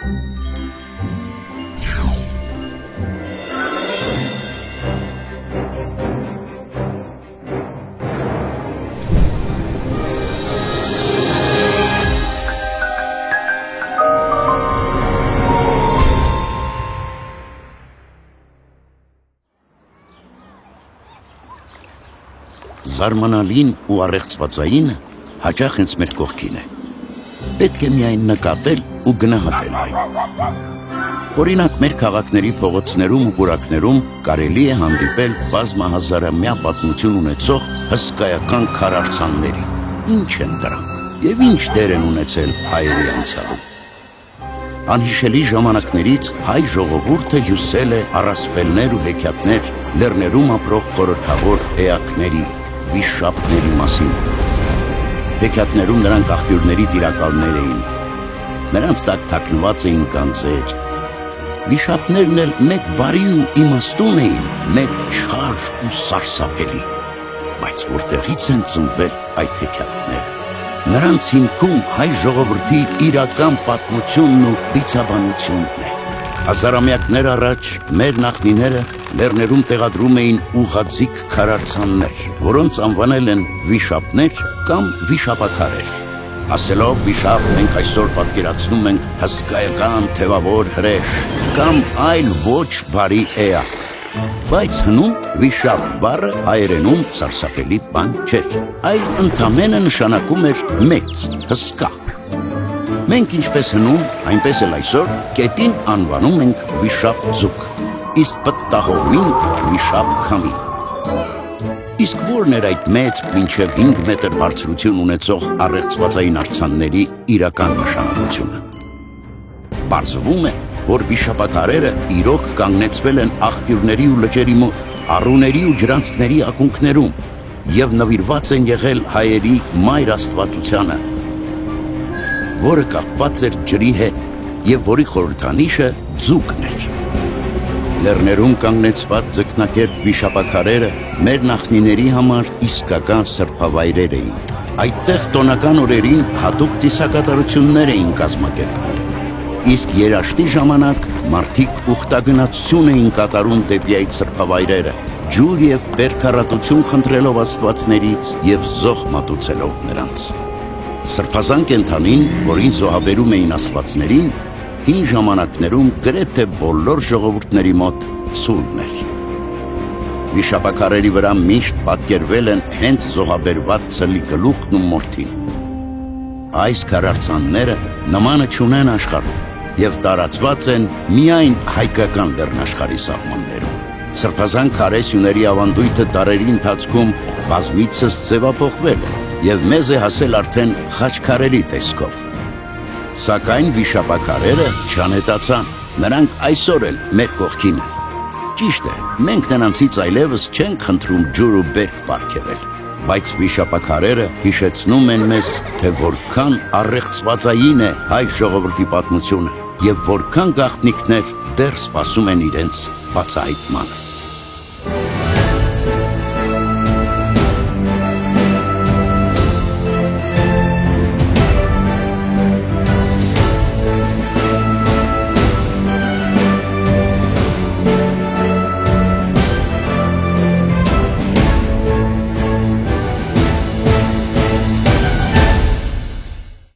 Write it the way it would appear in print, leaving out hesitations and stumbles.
Զարմանալին ու առեղծվածայինը հաճախ հենց մեր կողքին է։ Պետք է միայն նկատել ու գնահատել այն։ Օրինակ, մեր քաղաքների փողոցներում ու պուրակներում կարելի է հանդիպել բազմահազարամյա պատմություն ունեցող հսկայական քարարձանների։ Ինչ են դրանք եւ ինչ դեր են ունեցել հայերի անցյալում։ Անհիշելի ժամանակներից հայ ժողովուրդը հյուսել է առասպելներ ու հեքիաթներ լեռներում ապրող խորհրդավոր էակների, վիշապների մասին։ Հեքիաթներում նրանք աղբյուրների տիրակալներ էին։ Նրանց տակ թաքնված էին գանձեր։ Վիշապներն էլ մեկ բարի ու իմաստուն էին, մեկ չար ու սարսափելի։ Բայց որտեղից են ծնվել այդ հեքիաթները։ Նրանց հիմքում հայ ժողովրդի իրական պատմությունն ու դիցաբանությունն է։ Հազարամյակներ առաջ մեր նախնիները լեռներում տեղադրում էին ուղղաձիգ քարարձաններ, որոնց անվանել են վիշապներ կամ վիշապաքարեր։ Ասելով վիշապ, մենք այսօր պատկերացնում ենք հսկայական թևավոր հրեշ կամ այլ ոչ բարի էակ։ Բայց հնում վիշապ բառը հայերենում սարսափելի բան չէր, այլ ընդամենը նշանակում էր մեծ, հսկա։ Մենք ինչպես հնում, այնպես էլ այսօր կետին անվանում ենք վիշապ ձուկ, իսկ պտտահողմին վիշապ քամի։ Իսկ որն էր այդ մեծ մինչև 5 մետր բարձրություն ունեցող առեղծվածային արձանների իրական նշանակությունը։ Պարզվում է, որ վիշապաքարերը իրոք կանգնեցվել են աղբյուրների ու լճերի մոտ, առուների ու ջրանցքների ակունքներում եւ նվիրված են եղել հայերի մայր աստվածությանը, որը կապված էր ջրի հետ եւ որի խորհրդանիշը ձուկն էր։ Լեռներում կանգնեցված ձկնակերտ վիշապաքարերը մեր նախնիների համար իսկական սրբավայրեր էին։ Այդտեղ տոնական օրերին հատուկ ծիսակատարություններ էին կազմակերպվում։ Իսկ երաշտի ժամանակ մարդիկ ուխտագնացություն էին կատարում դեպի այդ սրբավայրերը, ջուր եւ բերքառատություն խնդրելով աստվածներից եւ զոհ մատուցելով նրանց։ Սրբազան կենդանին, որին զոհաբերում էին աստվածներին, հին ժամանակներում գրեթե բոլոր ժողովուրդների մոտ ցուլն էր։ Վիշապաքարերի վրա միշտ պատկերվել են հենց զոհաբերված ցլի գլուխն ու մորթին։ Այս քարարձանները նմանը չունեն աշխարհում եւ տարածված են միայն հայկական լեռնաշխարհի սահմաններում։ Սրբազան քարե սյուների ավանդույթը դարերի ընթացքում բազմիցս ձևափոխվել է եւ մեզ է հասել արդեն խաչքարերի տեսքով։ Սակայն վիշապաքարերը չանետացան, նրանք այսօր էլ մեր կողքին են։ Ճիշտ է, մենք նրանցից այլևս չենք խնդրում ջուր ու բերք պարգևել, բայց վիշապաքարերը հիշեցնում են մեզ, թե որքան առեղծվածային է հայ ժողովրդի պատմությունը եւ որքան գաղտնիքներ դեռ սպասում են իրենց բացահայտմանը։